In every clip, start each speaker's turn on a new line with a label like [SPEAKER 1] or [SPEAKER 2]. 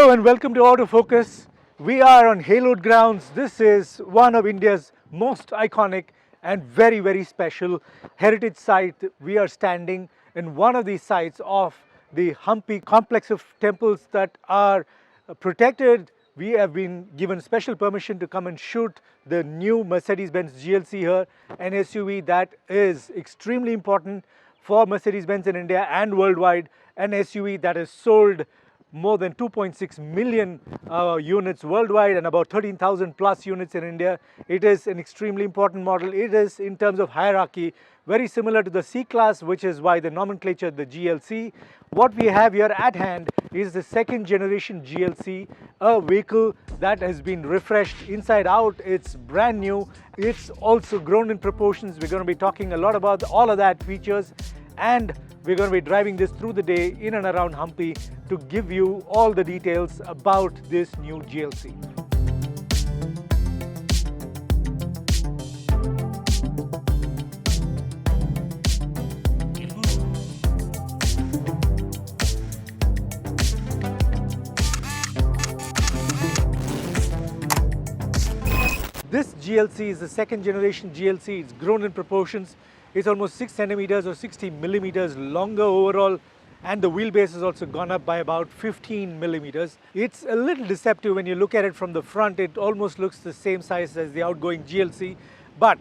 [SPEAKER 1] Hello and welcome to Autofocus. We are on Haloed grounds. This is one of India's most iconic and very special heritage site. We are standing in one of these sites of the Hampi complex of temples that are protected. We have been given special permission to come and shoot the new Mercedes-Benz GLC here, an SUV that is extremely important for Mercedes-Benz in India and worldwide, an SUV that is sold more than 2.6 million units worldwide and about 13,000 plus units in India. It is an extremely important model. It is, in terms of hierarchy, very similar to the C-Class, which is why the nomenclature, the GLC. What we have here at hand is the second generation GLC, a vehicle that has been refreshed inside out. It's brand new. It's also grown in proportions. We're going to be talking a lot about all of that features, and we're going to be driving this through the day in and around Hampi to give you all the details about this new GLC. This GLC is the second generation GLC. It's grown in proportions. It's almost 6 centimeters or 60 millimeters longer overall, and the wheelbase has also gone up by about 15 millimeters. It's a little deceptive when you look at it from the front. It almost looks the same size as the outgoing GLC, but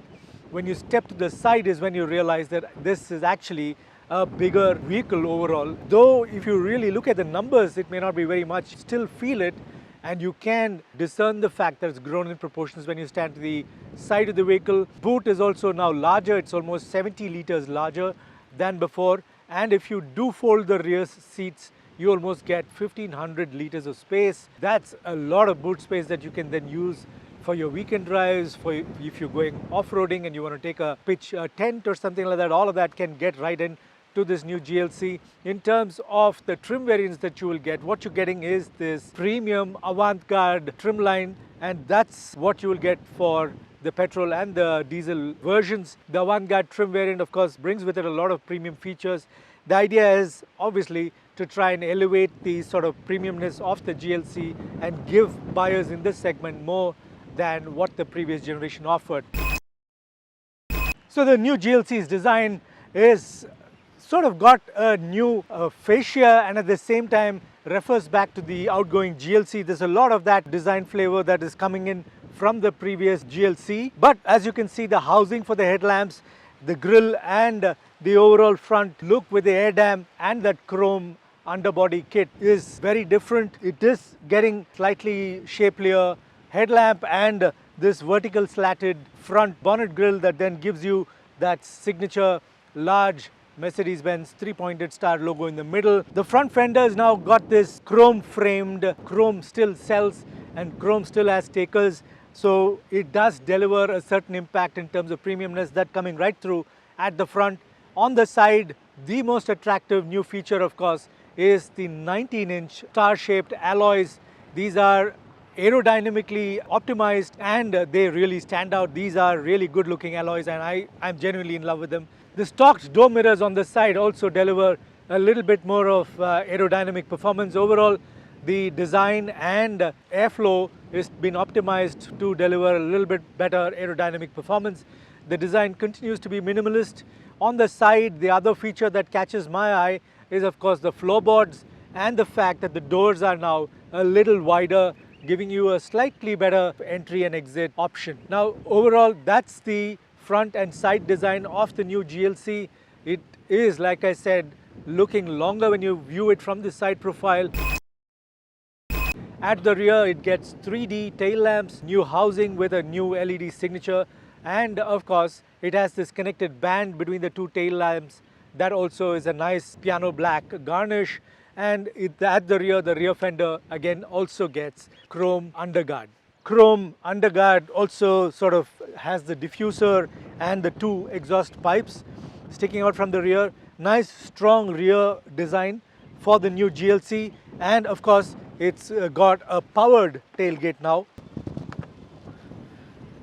[SPEAKER 1] when you step to the side is when you realize that this is actually a bigger vehicle overall. Though if you really look at the numbers, it may not be very much. Still feel it, and you can discern the fact that it's grown in proportions when you stand to the side of the vehicle. Boot is also now larger. It's almost 70 liters larger than before. And if you do fold the rear seats, you almost get 1500 liters of space. That's a lot of boot space that you can then use for your weekend drives, for if you're going off-roading and you want to take a pitch tent or something like that. All of that can get right in to this new GLC. In terms of the trim variants that you will get, what you're getting is this premium avant-garde trim line, and that's what you will get for the petrol and the diesel versions. The avant-garde trim variant, of course, brings with it a lot of premium features. The idea is obviously to try and elevate the sort of premiumness of the GLC and give buyers in this segment more than what the previous generation offered. So the new GLC's design is sort of got a new fascia, and at the same time refers back to the outgoing GLC. There's a lot of that design flavor that is coming in from the previous GLC. But as you can see, the housing for the headlamps, the grille and the overall front look with the air dam and that chrome underbody kit is very different. It is getting slightly shapelier headlamp and this vertical slatted front bonnet grille that then gives you that signature large Mercedes-Benz three-pointed star logo in the middle. The front fender has now got this chrome framed, chrome still sells and chrome still has takers. So it does deliver a certain impact in terms of premiumness, that coming right through at the front. On the side, the most attractive new feature, of course, is the 19-inch star-shaped alloys. These are aerodynamically optimized and they really stand out. These are really good looking alloys and I'm genuinely in love with them. The stocked door mirrors on the side also deliver a little bit more of aerodynamic performance. Overall, the design and airflow has been optimized to deliver a little bit better aerodynamic performance. The design continues to be minimalist. On the side, the other feature that catches my eye is, of course, the floorboards and the fact that the doors are now a little wider, giving you a slightly better entry and exit option. Now, overall, that's the front and side design of the new GLC. It is, like I said, looking longer when you view it from the side profile. At the rear, it gets 3D tail lamps, new housing with a new LED signature, and of course, it has this connected band between the two tail lamps. That also is a nice piano black garnish. And at the rear fender again also gets chrome underguard. Chrome underguard also sort of has the diffuser and the two exhaust pipes sticking out from the rear. Nice strong rear design for the new GLC, and of course it's got a powered tailgate now.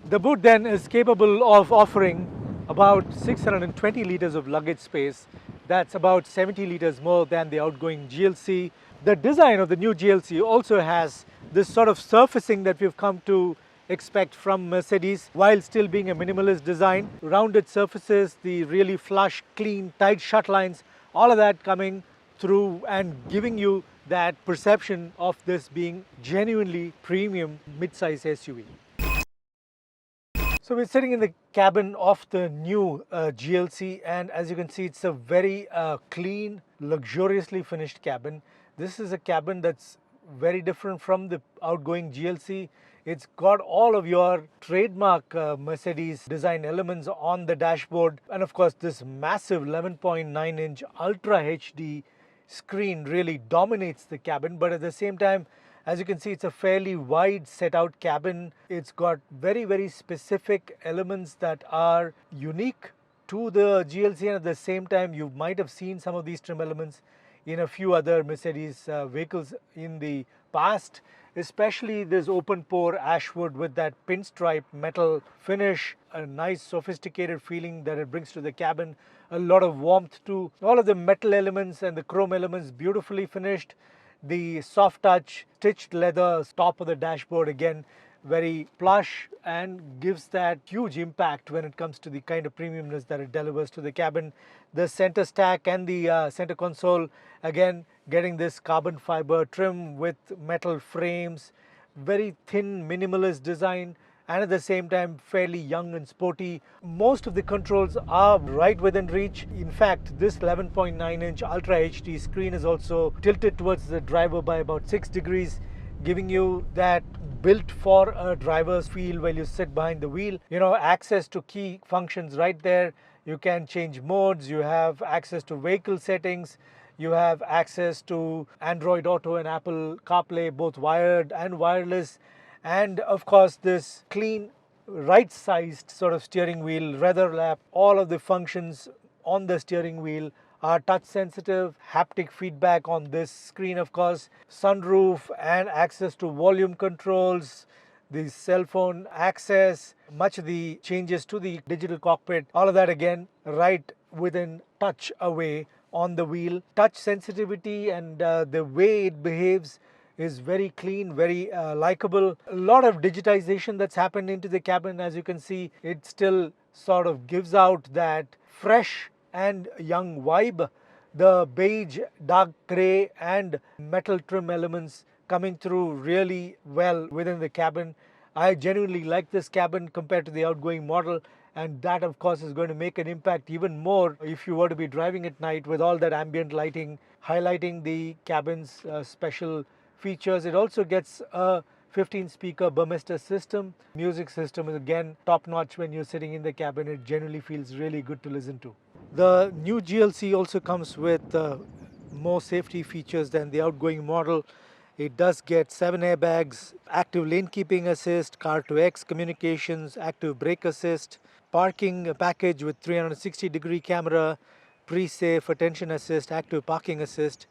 [SPEAKER 1] The boot then is capable of offering about 620 liters of luggage space. That's about 70 liters more than the outgoing GLC. The design of the new GLC also has this sort of surfacing that we've come to expect from Mercedes, while still being a minimalist design. Rounded surfaces, the really flush, clean, tight shut lines, all of that coming through and giving you that perception of this being genuinely premium mid-size SUV. So we're sitting in the cabin of the new GLC, and as you can see, it's a very clean, luxuriously finished cabin. This is a cabin that's very different from the outgoing GLC. It's got all of your trademark Mercedes design elements on the dashboard, and of course this massive 11.9-inch Ultra HD screen really dominates the cabin. But at the same time, as you can see, it's a fairly wide set out cabin. It's got very specific elements that are unique to the GLC, and at the same time you might have seen some of these trim elements in a few other Mercedes vehicles in the past, especially this open pore ashwood with that pinstripe metal finish, a nice sophisticated feeling that it brings to the cabin, a lot of warmth too. All of the metal elements and the chrome elements beautifully finished. The soft touch stitched leather top of the dashboard, again very plush, and gives that huge impact when it comes to the kind of premiumness that it delivers to the cabin. The center stack and the center console, again getting this carbon fiber trim with metal frames, very thin minimalist design, and at the same time fairly young and sporty. Most of the controls are right within reach. In fact, this 11.9-inch Ultra HD screen is also tilted towards the driver by about 6 degrees, giving you that built for a driver's feel while you sit behind the wheel. You know, access to key functions right there. You can change modes, you have access to vehicle settings, you have access to Android Auto and Apple CarPlay, both wired and wireless. And of course this clean right-sized sort of steering wheel, leather lap. All of the functions on the steering wheel are touch sensitive. Haptic feedback on this screen, of course, sunroof and access to volume controls, the cell phone access, much of the changes to the digital cockpit, all of that again right within touch away on the wheel. Touch sensitivity and the way it behaves is very clean, very likable. A lot of digitization that's happened into the cabin. As you can see, it still sort of gives out that fresh and young vibe. The beige, dark grey and metal trim elements coming through really well within the cabin. I genuinely like this cabin compared to the outgoing model, and that of course is going to make an impact even more if you were to be driving at night with all that ambient lighting highlighting the cabin's special features. It also gets a 15-speaker Burmester system. Music system is again top-notch when you're sitting in the cabin. It generally feels really good to listen to. The new GLC also comes with more safety features than the outgoing model. It does get 7 airbags, active lane keeping assist, car to X communications, active brake assist, parking package with 360-degree camera, pre-safe attention assist, active parking assist,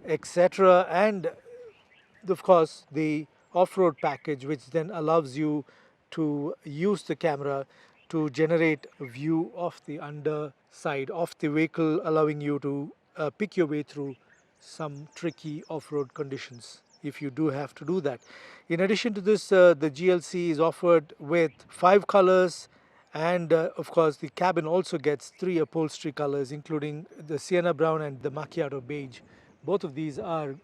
[SPEAKER 1] etc. And of course the off-road package, which then allows you to use the camera to generate a view of the underside of the vehicle, allowing you to pick your way through some tricky off-road conditions if you do have to do that. In addition to this, the GLC is offered with 5 colors, and of course the cabin also gets 3 upholstery colors, including the sienna brown and the macchiato beige. Both of these are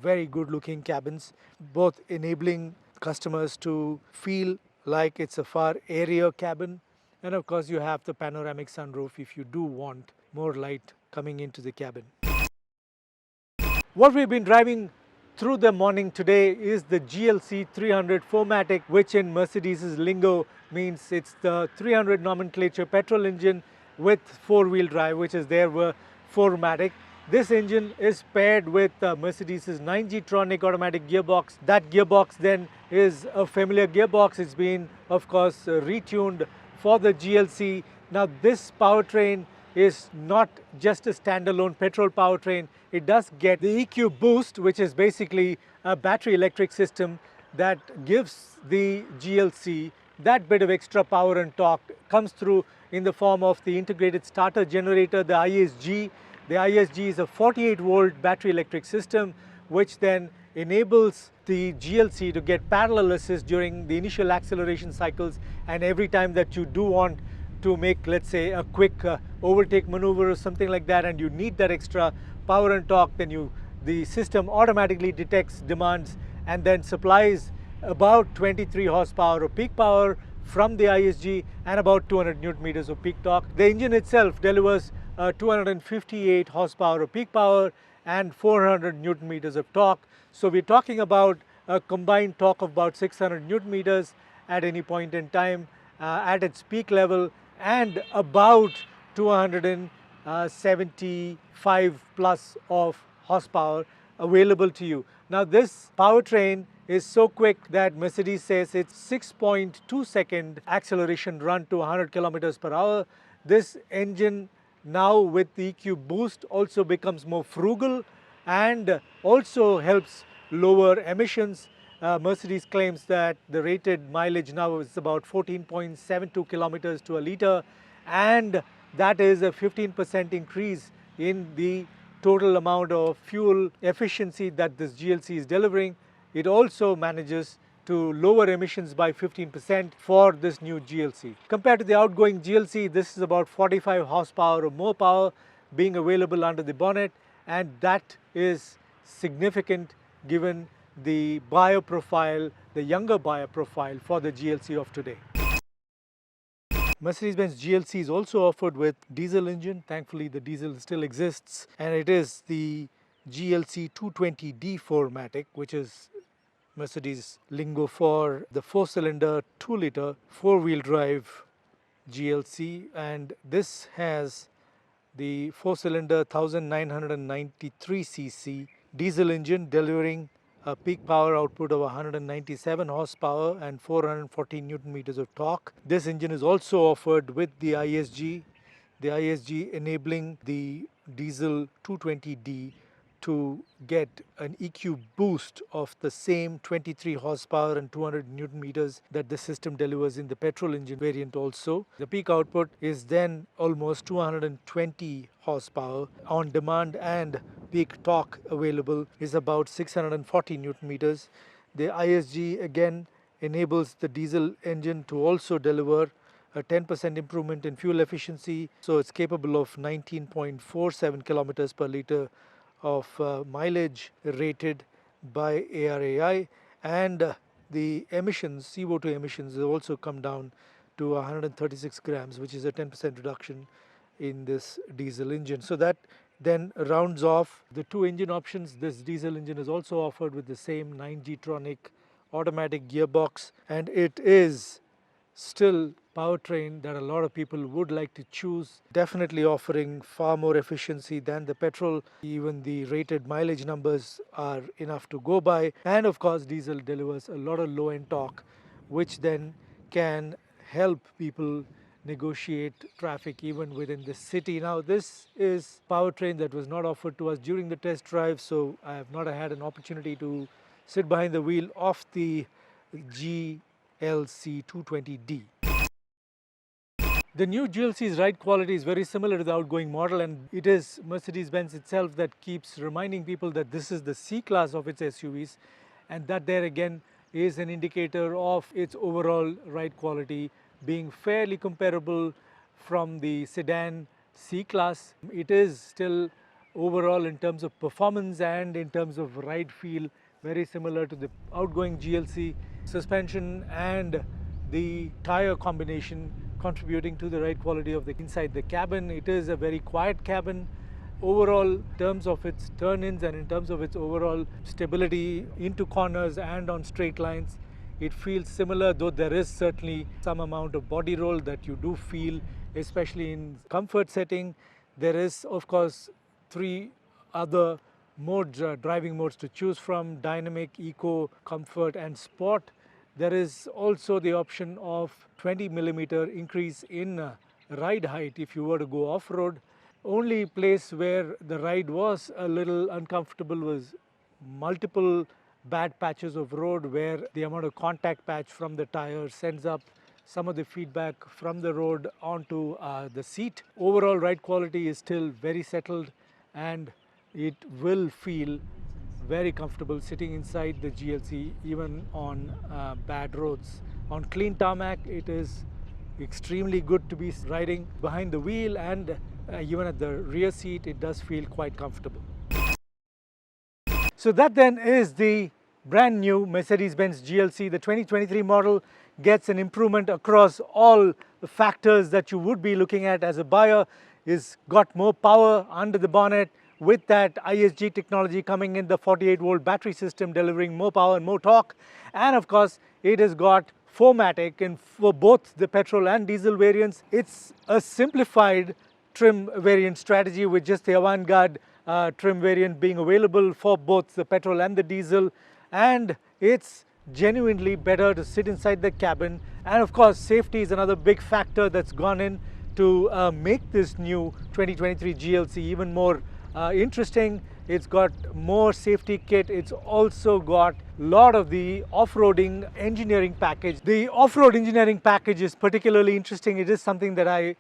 [SPEAKER 1] very good looking cabins, both enabling customers to feel like it's a far airier cabin, and of course you have the panoramic sunroof if you do want more light coming into the cabin. What we've been driving through the morning today is the GLC 300 4MATIC, which in Mercedes' lingo means it's the 300 nomenclature petrol engine with 4-wheel drive, which is their 4MATIC. This engine is paired with Mercedes' 9G-tronic automatic gearbox. That gearbox then is a familiar gearbox. It's been, of course, retuned for the GLC. Now this powertrain is not just a standalone petrol powertrain. It does get the EQ Boost, which is basically a battery electric system that gives the GLC that bit of extra power and torque. Comes through in the form of the integrated starter generator, the ISG. The ISG is a 48-volt battery electric system which then enables the GLC to get parallel assist during the initial acceleration cycles, and every time that you do want to make, let's say, a quick overtake maneuver or something like that, and you need that extra power and torque, then the system automatically detects demands and then supplies about 23 horsepower of peak power from the ISG and about 200 newton meters of peak torque. The engine itself delivers 258 horsepower of peak power and 400 newton meters of torque. So we're talking about a combined torque of about 600 newton meters at any point in time at its peak level, and about 275 plus of horsepower available to you. Now this powertrain is so quick that Mercedes says it's 6.2 second acceleration run to 100 kilometers per hour. This engine now with the EQ boost also becomes more frugal and also helps lower emissions. Mercedes claims that the rated mileage now is about 14.72 kilometers to a liter, and that is a 15% increase in the total amount of fuel efficiency that this GLC is delivering. It also manages to lower emissions by 15% for this new GLC. Compared to the outgoing GLC, this is about 45 horsepower or more power being available under the bonnet, and that is significant given the buyer profile, the younger buyer profile for the GLC of today. Mercedes-Benz GLC is also offered with diesel engine. Thankfully, the diesel still exists, and it is the GLC 220D 4MATIC, which is Mercedes lingo for the 4-cylinder 2-liter 4-wheel drive GLC, and this has the 4-cylinder 1993cc diesel engine delivering a peak power output of 197 horsepower and 414 newton meters of torque. This engine is also offered with the ISG enabling the diesel 220D to get an EQ boost of the same 23 horsepower and 200 newton meters that the system delivers in the petrol engine variant also. The peak output is then almost 220 horsepower on demand, and peak torque available is about 640 newton meters. The ISG again enables the diesel engine to also deliver a 10% improvement in fuel efficiency, so it's capable of 19.47 kilometers per liter of mileage rated by ARAI, and the emissions, CO2 emissions, have also come down to 136 grams, which is a 10% reduction in this diesel engine. So that then rounds off the two engine options. This diesel engine is also offered with the same 9G-tronic automatic gearbox, and it is still powertrain that a lot of people would like to choose, definitely offering far more efficiency than the petrol. Even the rated mileage numbers are enough to go by, and of course diesel delivers a lot of low-end torque, which then can help people negotiate traffic even within the city. Now this is powertrain that was not offered to us during the test drive, so I have not had an opportunity to sit behind the wheel of the GLC 220D. The new GLC's ride quality is very similar to the outgoing model, and it is Mercedes-Benz itself that keeps reminding people that this is the C-Class of its SUVs, and that there again is an indicator of its overall ride quality being fairly comparable from the sedan C-Class. It is still overall in terms of performance and in terms of ride feel very similar to the outgoing GLC. Suspension and the tire combination contributing to the ride quality of the inside the cabin. It is a very quiet cabin. Overall, in terms of its turn-ins and in terms of its overall stability into corners and on straight lines, it feels similar, though there is certainly some amount of body roll that you do feel, especially in comfort setting. There is, of course, 3 other modes, driving modes to choose from: dynamic, eco, comfort and sport. There is also the option of 20mm increase in ride height if you were to go off-road. Only place where the ride was a little uncomfortable was multiple bad patches of road where the amount of contact patch from the tire sends up some of the feedback from the road onto the seat. Overall ride quality is still very settled, and it will feel very comfortable sitting inside the GLC, even on bad roads. On clean tarmac, it is extremely good to be riding behind the wheel, and even at the rear seat, it does feel quite comfortable. So that then is the brand new Mercedes-Benz GLC. The 2023 model gets an improvement across all the factors that you would be looking at as a buyer. It's got more power under the bonnet, with that ISG technology coming in, the 48-volt battery system delivering more power and more torque. And of course, it has got 4MATIC, and for both the petrol and diesel variants. It's a simplified trim variant strategy, with just the Avantgarde trim variant being available for both the petrol and the diesel. And it's genuinely better to sit inside the cabin. And of course, safety is another big factor that's gone in to make this new 2023 GLC even more interesting. It's got more safety kit. It's also got a lot of the off-roading engineering package. The off-road engineering package is particularly interesting. It is something that I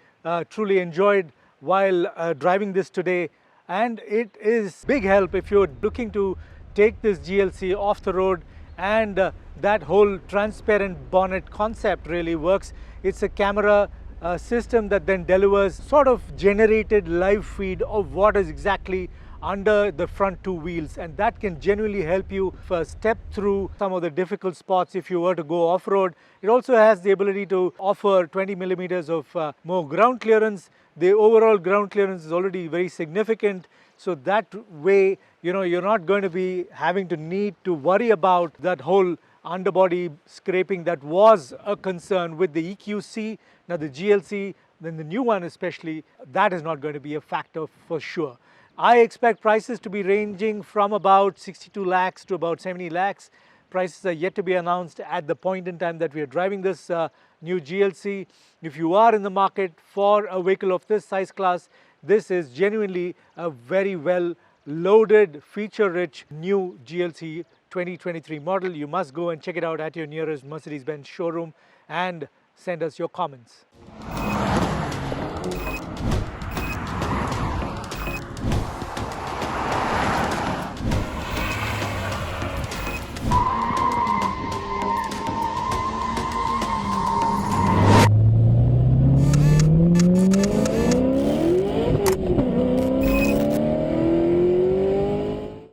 [SPEAKER 1] truly enjoyed while driving this today, and it is big help if you're looking to take this GLC off the road. And that whole transparent bonnet concept really works. It's a camera system that then delivers sort of generated live feed of what is exactly under the front two wheels, and that can genuinely help you step through some of the difficult spots if you were to go off-road. It also has the ability to offer 20 millimeters of more ground clearance. The overall ground clearance is already very significant, so that way, you know, you're not going to be having to need to worry about that whole underbody scraping that was a concern with the EQC. Now the GLC, then the new one especially, that is not going to be a factor for sure. I expect prices to be ranging from about 62 lakhs to about 70 lakhs. Prices are yet to be announced at the point in time that we are driving this new GLC. If you are in the market for a vehicle of this size class, this is genuinely a very well loaded, feature-rich new GLC 2023 model. You must go and check it out at your nearest Mercedes-Benz showroom and send us your comments.